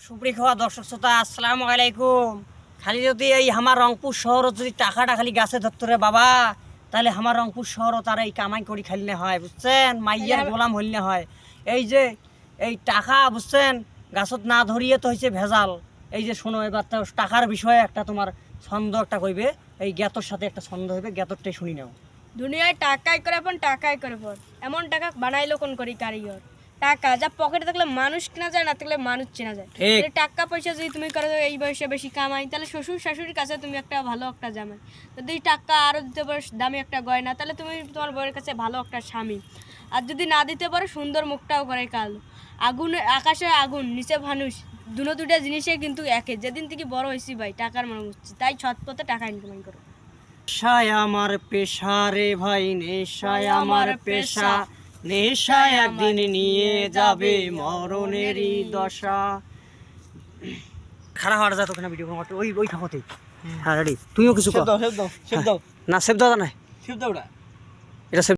সুপ্রিয় দর্শক শ্রোতা আসসালামু আলাইকুম। খালি যদি এই আমার রংপুর শহর যদি টাকাটা খালি গাছে ধরতো রে বাবা, তাহলে আমার রংপুর শহরও তারা এই কামাই করি খাইলে হয়, বুঝছেন? মাইয়ার গোলাম হইলে হয়। এই যে এই টাকা বুঝছেন গাছত না ধরিয়ে তো হয়েছে ভেজাল। এই যে শোনো, এবার তো টাকার বিষয়ে একটা তোমার ছন্দ একটা কইবে, এই জ্ঞাতর সাথে একটা ছন্দ হইবে, জ্ঞাতরটাই শুনি নাও। দুনিয়ায় টাকাই করে পর টাকাই করে পর এমন টাকা বানাইলো কোন করি কারিগর। টাকা যা পকেটে থাকলে মানুষ কেনা যায়, না থাকলে মানুষ চেনা যায়। তাহলে টাকা পয়সা যদি তুমি করো এই বয়সে বেশি কামাই, তাহলে শ্বশুর শাশুড়ির কাছে তুমি একটা ভালো একটা জামাই, যদি টাকা আরও দিতে পারো দামি একটা গয়না, তাহলে তুমি তোমার বউয়ের কাছে ভালো একটা স্বামী। আর যদি না দিতে পারো সুন্দর মুখটাও করে কালো। আগুন আকাশে আগুন নিচে মানুষ, দুটা জিনিসে কিন্তু একে। যেদিন থেকে বড় হয়েছি ভাই টাকার মনে হচ্ছে, তাই ছটপথে টাকা ইনকাম করো। নেশায় আমার পেশা রে ভাই, নেশায় আমার পেশা, নেশায় একদিন নিয়ে যাবে মরণেরই দশা। খারাপ হওয়ার যাতো কিনা ভিডিও ওই ওই থাকতে। হ্যাঁ রেডি, তুইও কিছু কর। সেভ দাও না সেভ দাও না, সেভ দাও এটা সেভ